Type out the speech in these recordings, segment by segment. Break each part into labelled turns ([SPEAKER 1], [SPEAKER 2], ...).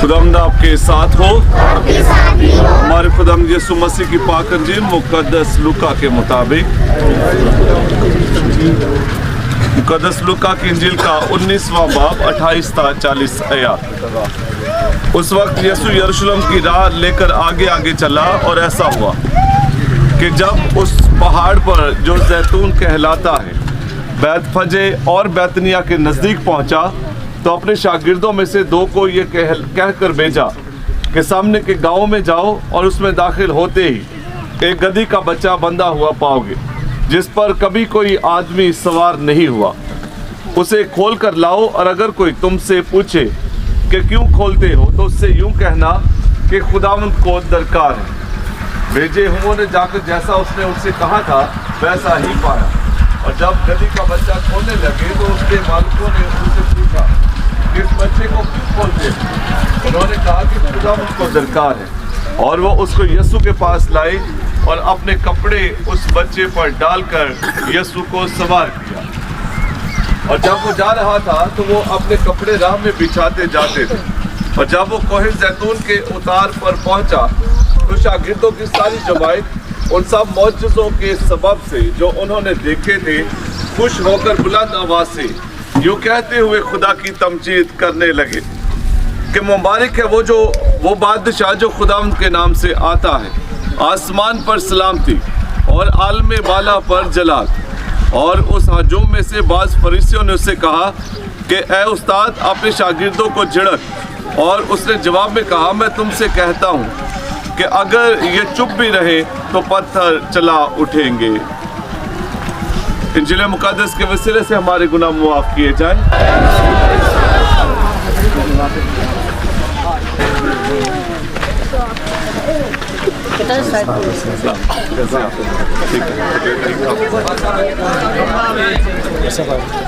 [SPEAKER 1] खुदावंद आपके साथ हो। हमारे खुदावंद यीशु मसीह की पाक अंजील मुकद्दस लूका के मुताबिक, मुकद्दस लूका की इंजील का 19वां बाब 28 था 40 आयत। उस वक्त यीशु यरूशलेम की राह लेकर आगे आगे चला और ऐसा हुआ कि जब उस पहाड़ पर जो जैतून कहलाता है बैतफजे और बैतनिया के नज़दीक पहुंचा तो अपने शागिर्दों में से दो को ये कहकर भेजा कि सामने के गांव में जाओ और उसमें दाखिल होते ही एक गधी का बच्चा बंधा हुआ पाओगे जिस पर कभी कोई आदमी सवार नहीं हुआ। उसे खोल कर लाओ और अगर कोई तुमसे पूछे कि क्यों खोलते हो तो उससे यूं कहना कि खुदावंद को दरकार है। भेजे हुओं ने जाकर जैसा उसने उनसे कहा था वैसा ही पाया और जब गधी का बच्चा खोलने लगे तो उसके मालिकों ने उनसे पूछा कि इस बच्चे को क्यों खोलते हैं। उन्होंने कहा कि खुदावंद को दरकार है और वो उसको यीशु के पास लाए और अपने कपड़े उस बच्चे पर डालकर यीशु को सवार किया। और जब वो जा रहा था तो वो अपने कपड़े राह में बिछाते जाते थे और जब वो कोहे जैतून के उतार पर पहुंचा तो शागिर्दों की सारी जमात उन सब मौजज़ों के सबब से जो उन्होंने देखे थे खुश होकर बुलंद आवाज से यूं कहते हुए खुदा की तमजीद करने लगे कि मुबारक है वो बादशाह जो खुदावंद के नाम से आता है। आसमान पर सलामती और आलम बाला पर जलाल। और उस हजूम में से बाज़ फरीसियों ने उससे कहा कि ए उस्ताद अपने शागिर्दों को झिड़क। और उसने जवाब में कहा मैं तुमसे कहता हूँ कि अगर ये चुप भी रहे तो पत्थर चला उठेंगे। इंजील मुकद्दस के वसीले से हमारे गुनाह मुआफ किए जाएं।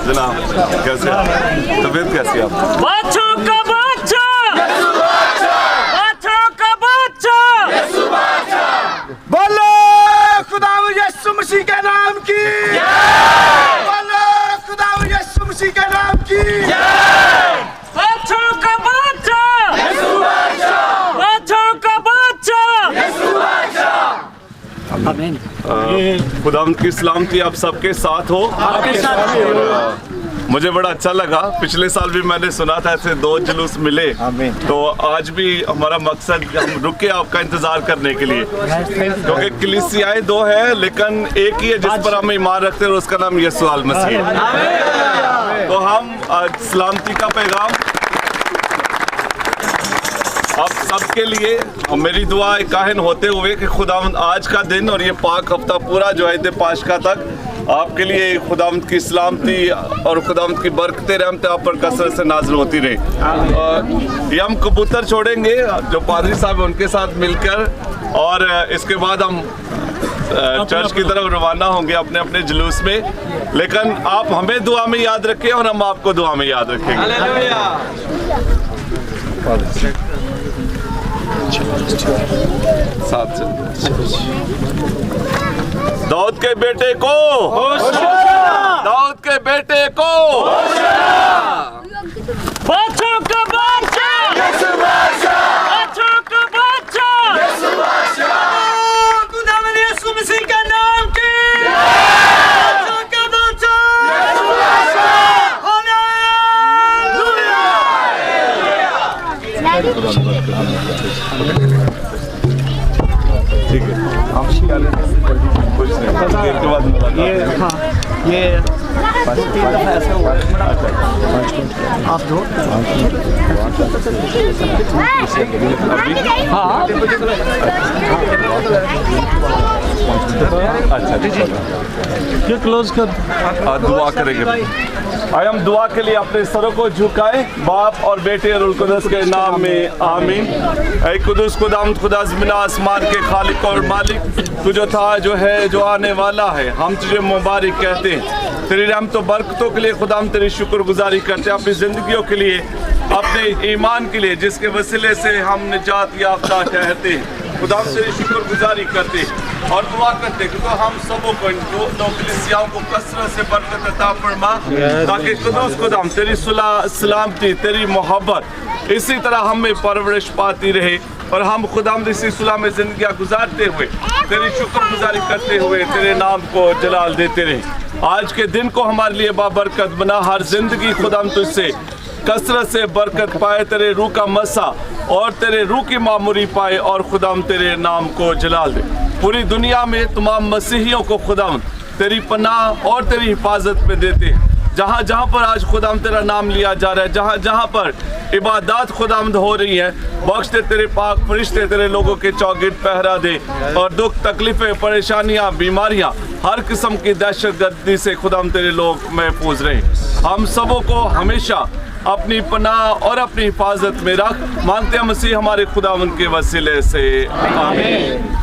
[SPEAKER 1] जनाब कैसे आप? तबीयत कैसी है आप?
[SPEAKER 2] बच्चों का बच्चा, बच्चों का बच्चा,
[SPEAKER 3] बोलो खुदावंद यीशु मसीह के नाम की, बोलो खुदावंद यीशु मसीह के नाम की।
[SPEAKER 2] बच्चों का बच्चा, बच्चों का बच्चा। आमीन।
[SPEAKER 1] खुदावंद की सलामती आप सबके साथ हो।
[SPEAKER 2] आपके साथ।
[SPEAKER 1] मुझे बड़ा अच्छा लगा, पिछले साल भी मैंने सुना था ऐसे दो जुलूस मिले तो आज भी हमारा मकसद हम रुके आपका इंतजार करने के लिए क्योंकि कलीसियाएं दो है लेकिन एक ही है जिस पर हम ईमान रखते हैं और उसका नाम यीशु मसीह है। तो हम सलामती का पैगाम आप सबके लिए और मेरी दुआ काहिन होते हुए कि खुदावंद आज का दिन और ये पाक हफ्ता पूरा जो है पाशका तक आपके लिए खुदावंद की सलामती और खुदावंद की बरकतें रहमतें आप पर कसरत से नाज़िल होती रहे। ये हम कबूतर छोड़ेंगे जो पादरी साहब है उनके साथ मिलकर और इसके बाद हम चर्च की तरफ रवाना होंगे अपने अपने जुलूस में। लेकिन आप हमें दुआ में याद रखें और हम आपको दुआ में याद रखेंगे। साथ दाऊद के बेटे को, दाऊद के बेटे को,
[SPEAKER 2] बच्चों का बच्चा, बच्चों का बच्चा। खुदावंद यीशु मसीह के नाम की, बच्चों का बच्चा।
[SPEAKER 1] ठीक है हम कुछ नहीं देर के बाद
[SPEAKER 3] ये 2-3 दफा ऐसा हुआ आप दो
[SPEAKER 1] अच्छा
[SPEAKER 3] ये क्लोज कर
[SPEAKER 1] दुआ करेंगे। आइए हम दुआ के लिए अपने सरों को झुकाएं। बाप और बेटे और कुदस के नाम में आमीन। ऐ कुदस खुदावंद खुदा ज़मीन आसमान के खालिक और मालिक तू जो था जो है जो आने वाला है हम तुझे मुबारक कहते हैं। तेरे तेरी रहमतों बरकतों के लिए खुदा हम तेरी शुक्रगुजारी करते हैं, अपनी ज़िंदगियों के लिए, अपने ईमान के लिए जिसके वसीले से हम निजात याफ्ता ठहरते हैं। खुदा हम तेरी शुक्रगुजारी करते हैं और दुआ करते हैं कि हम सबों को, इन दो कलीसियाओं को कसरत से बरकत अता फरमा, ताकि कुदूस खुदा तेरी सुलह सलामती, तेरी मोहब्बत इसी तरह हमें परवरिश पाती रहे और हम खुदावंद इसी सुलह में ज़िंदगियाँ गुजारते हुए तेरी शुक्रगुजारी करते हुए तेरे नाम को जलाल देते रहे। आज के दिन को हमारे लिए बाबरकत बना, हर जिंदगी खुदावंद तुझसे कसरत से बरकत पाए, तेरे रूह का मसा और तेरे रूह की मामूरी पाए और खुदावंद तेरे नाम को जलाल दे। पूरी दुनिया में तमाम मसीहियों को खुदावंद तेरी पनाह और तेरी हिफाजत में देते हैं। जहाँ जहाँ पर आज खुदावंद तेरा नाम लिया जा रहा है, जहाँ जहाँ पर इबादत खुदावंद हो रही है, बख्श दे तेरे पाक फरिश्ते तेरे लोगों के चौगिर्द पहरा दे और दुख तकलीफें परेशानियाँ बीमारियाँ हर किस्म की दहशतगर्दी से खुदावंद तेरे लोग महफूज रहे। हम सबों को हमेशा अपनी पनाह और अपनी हिफाजत में रख, मांगते हैं मसीह हमारे खुदावंद के वसीले से, आमीन।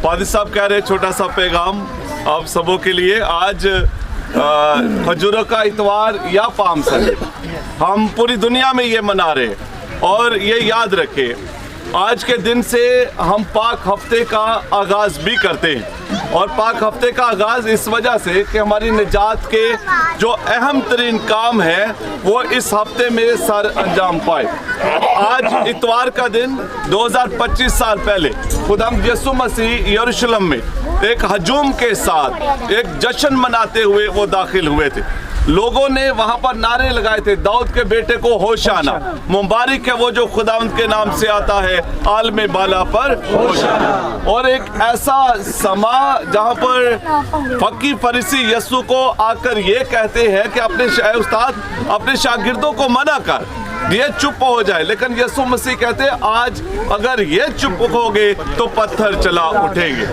[SPEAKER 1] पादी साहब कह रहे छोटा सा पैगाम आप सबों के लिए। आज खजूरों का इतवार या पाम संडे हम पूरी दुनिया में ये मना रहे हैं और ये याद रखें आज के दिन से हम पाक हफ्ते का आगाज भी करते हैं और पाक हफ्ते का आगाज इस वजह से कि हमारी निजात के जो अहम तरीन काम है वो इस हफ्ते में सर अंजाम पाए। आज इतवार का दिन 2025 साल पहले खुदाम यसु मसीह यरूशलेम में एक हजूम के साथ एक जश्न मनाते हुए वो दाखिल हुए थे। लोगों ने वहां पर नारे लगाए थे, दाऊद के बेटे को होशाना, मुबारक है वो जो खुदावंद के नाम से आता है, आलमे बाला पर होशाना। और एक ऐसा समा जहां पर फकी फरीसी यसु को आकर ये कहते हैं कि अपने उस्ताद अपने शागिर्दों को मना कर, ये चुप हो जाए, लेकिन यसु मसीह कहते हैं आज अगर ये चुप हो गए तो पत्थर चला उठेंगे।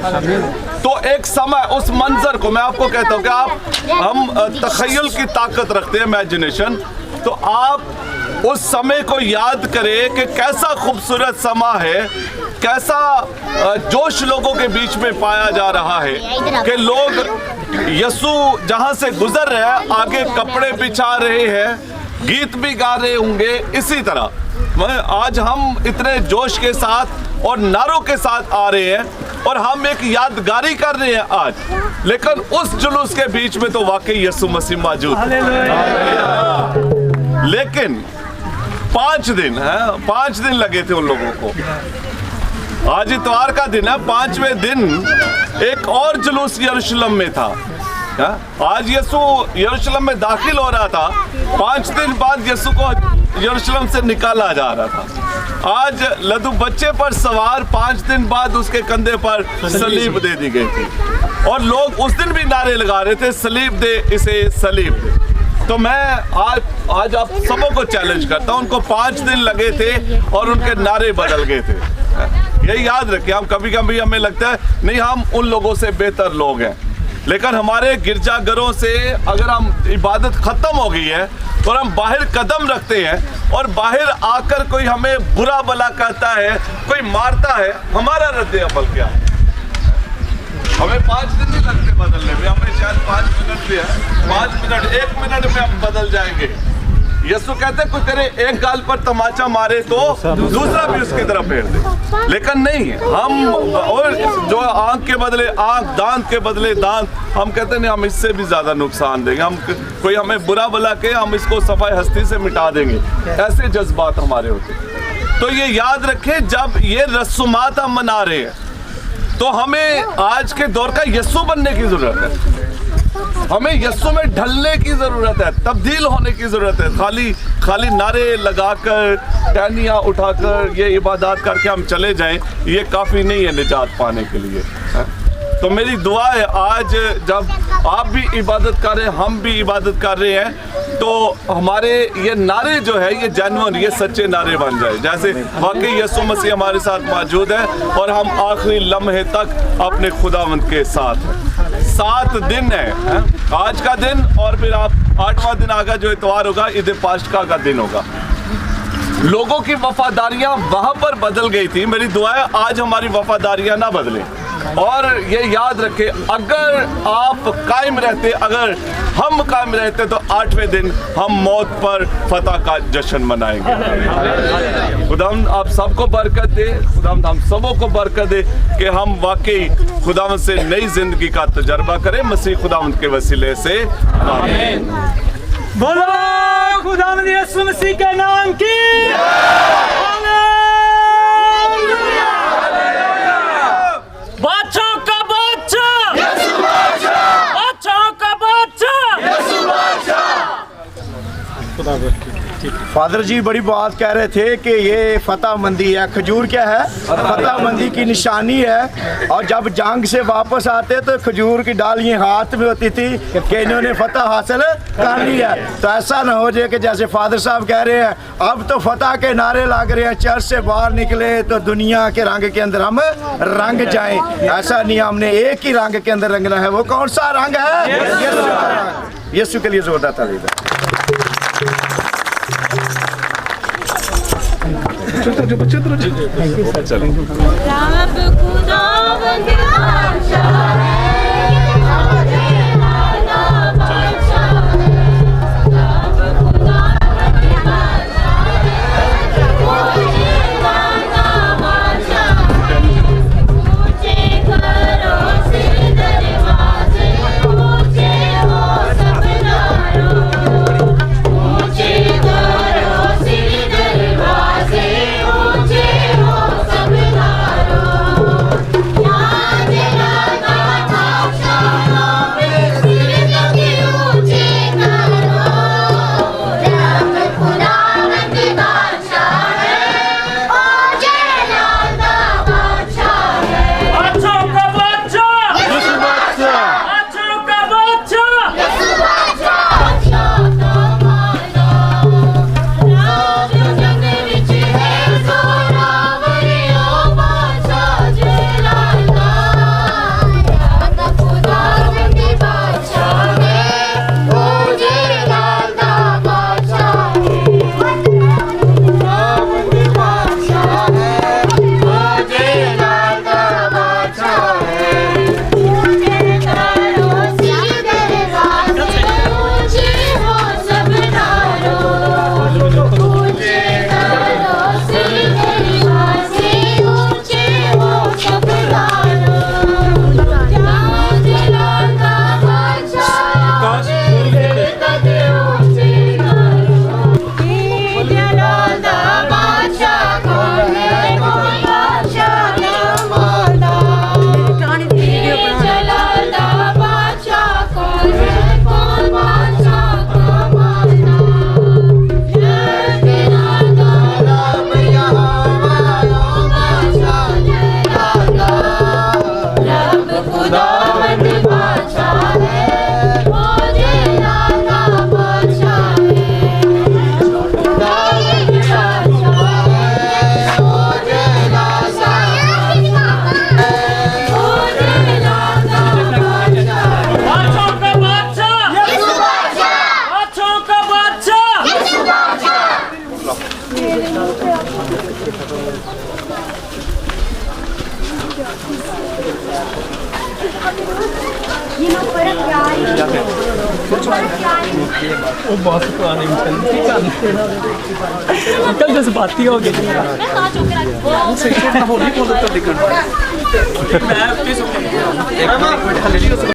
[SPEAKER 1] तो एक समय उस मंजर को मैं आपको कहता हूँ कि हम तखय्युल की ताकत रखते हैं, इमेजिनेशन, तो आप उस समय को याद करें कि कैसा खूबसूरत समा है, कैसा जोश लोगों के बीच में पाया जा रहा है कि लोग यसु जहां से गुजर रहे हैं आगे कपड़े बिछा रहे हैं, गीत भी गा रहे होंगे। इसी तरह आज हम इतने जोश के साथ और नारों के साथ आ रहे हैं और हम एक यादगारी कर रहे हैं आज, लेकिन उस जुलूस के बीच में तो वाकई यसु मसीह मौजूद है। लेकिन 5 दिन लगे थे उन लोगों को। आज इतवार का दिन है, 5वें दिन एक और जुलूस यरूशलेम में था। आज यसु यरूशलेम में दाखिल हो रहा था, 5 दिन बाद यसु को यरूशलेम से निकाला जा रहा था। आज लड्डू बच्चे पर सवार 5 दिन बाद उसके कंधे पर सलीब दे दी गई थी और लोग उस दिन भी नारे लगा रहे थे, सलीब दे इसे, सलीब दे। तो मैं आज आप सबों को चैलेंज करता हूं, उनको 5 दिन लगे थे और उनके नारे बदल गए थे। यही याद रखें, हम कभी कभी हमें लगता है नहीं हम उन लोगों से बेहतर लोग हैं, लेकिन हमारे गिरजाघरों से अगर हम इबादत ख़त्म हो गई है और हम बाहर कदम रखते हैं और बाहर आकर कोई हमें बुरा भला कहता है, कोई मारता है, हमारा रद्द अमल क्या है? हमें 5 दिन नहीं लगते बदलने में, हमें शायद 5 मिनट भी है, 5 मिनट 1 मिनट में हम बदल जाएंगे। यसु कहते कोई तेरे एक गाल पर तमाचा मारे तो दूसरा भी उसकी तरफ फेर दे, लेकिन नहीं, हम और जो आंख के बदले आंख, दांत के बदले दांत, हम कहते नहीं हम इससे भी ज्यादा नुकसान देंगे, हम कोई हमें बुरा भला के हम इसको सफाई हस्ती से मिटा देंगे, ऐसे जज्बात हमारे होते। तो ये याद रखें, जब ये रस्मात हम मना रहे हैं तो हमें आज के दौर का यसु बनने की जरूरत है, हमें यसु में ढलने की जरूरत है, तब्दील होने की जरूरत है। खाली नारे लगाकर, टहनियाँ उठाकर ये इबादत करके हम चले जाएं, ये काफ़ी नहीं है निजात पाने के लिए। तो मेरी दुआ है आज जब आप भी इबादत कर रहे हैं, हम भी इबादत कर रहे हैं, तो हमारे ये नारे जो है ये जेन्युइन, ये सच्चे नारे बन जाए, जैसे वाकई यसु मसीह हमारे साथ मौजूद है और हम आखिरी लम्हे तक अपने खुदावंद के साथ हैं। 7 दिन है आज का दिन और फिर आप 8वां दिन आगा जो इतवार होगा ईद पाशका का दिन होगा। लोगों की वफादारियां वहां पर बदल गई थी, मेरी दुआ है आज हमारी वफादारियां ना बदले, और ये याद रखें, अगर आप कायम रहते, अगर हम कायम रहते तो 8वें दिन हम मौत पर फतह का जश्न मनाएंगे। खुदावंद आप सबको बरकत दे, खुदावंद हम सबों को बरकत दे कि हम वाकई खुदावंद से नई जिंदगी का तजर्बा करें मसीह खुदावंद के वसीले से। आमीन।
[SPEAKER 2] बोलो खुदावंद यीशु मसीह के नाम की बादशाह का बादशाह, बादशाह का बादशाह।
[SPEAKER 3] फादर जी बड़ी बात कह रहे थे कि ये फतह मंदी है। खजूर क्या है? फतह मंदी की निशानी है। और जब जंग से वापस आते तो खजूर की डालियां हाथ में होती थी कि इन्होंने फतह हासिल कर ली है। तो ऐसा ना हो जाए कि जैसे फादर साहब कह रहे हैं अब तो फतह के नारे लग रहे हैं, चर्च से बाहर निकले तो दुनिया के रंग के अंदर हम रंग जाएं। ऐसा नहीं, हमने एक ही रंग के अंदर रंगना है। वो कौन सा रंग है? यीशु का रंग। यीशु के लिए जोरदार तालियां।
[SPEAKER 4] रब खुदावंद बादशाह है, लाला बादशाह है। रब खुदावंद बादशाह है, ऊंचे लाला बादशाह है। ऊंचे घरों से दरवाजे, ऊंचे हो सब नारों। ऊंचे घरों से दरवाजे, ऊंचे हो सब नारों। याद लाला बादशाह में सिर लगे ऊंचे करो। रब खुदावंद बादशाह है, ऊंचे लाला बादशाह है।
[SPEAKER 2] बादशाह का बादशाह, बादशाह का बादशाह।
[SPEAKER 4] यीशु बादशाह तुम्हारा। राज जग विच है जोरावर, ओ बादशाह जलाला। रब खुदावंद बादशाह है, ऊंचे लाला बादशाह है। खुदावंद बादशाह है, ऊंचे लाला बादशाह है। ऊंचे घरों से दरवाजे, ऊंचे हो सब नारों। ऊंचे घरों से दरवाजे, ऊंचे हो सब नारों। याद लाला बादशाह में सिर लगे ऊंचे करो। ईद लाला बादशाह कौन है? कौन बादशाह नमादा। लाला बादशाह कौन है? कौन बादशाह कमाना। लाला राम यहोवा, बादशाह जलाला। रब खुदावंद बादशाह है, ऊंचे लाला बादशाह है। खुदावंद बादशाह है, ऊंचे लाला बादशाह है। ऊंचे लाला बादशाह है।
[SPEAKER 2] बादशाह का बादशाह,
[SPEAKER 4] यीशु बादशाह,
[SPEAKER 2] बादशाह का बादशाह।
[SPEAKER 4] यीशु बादशाह।
[SPEAKER 2] अंकल जज्बाती हो गए। मैं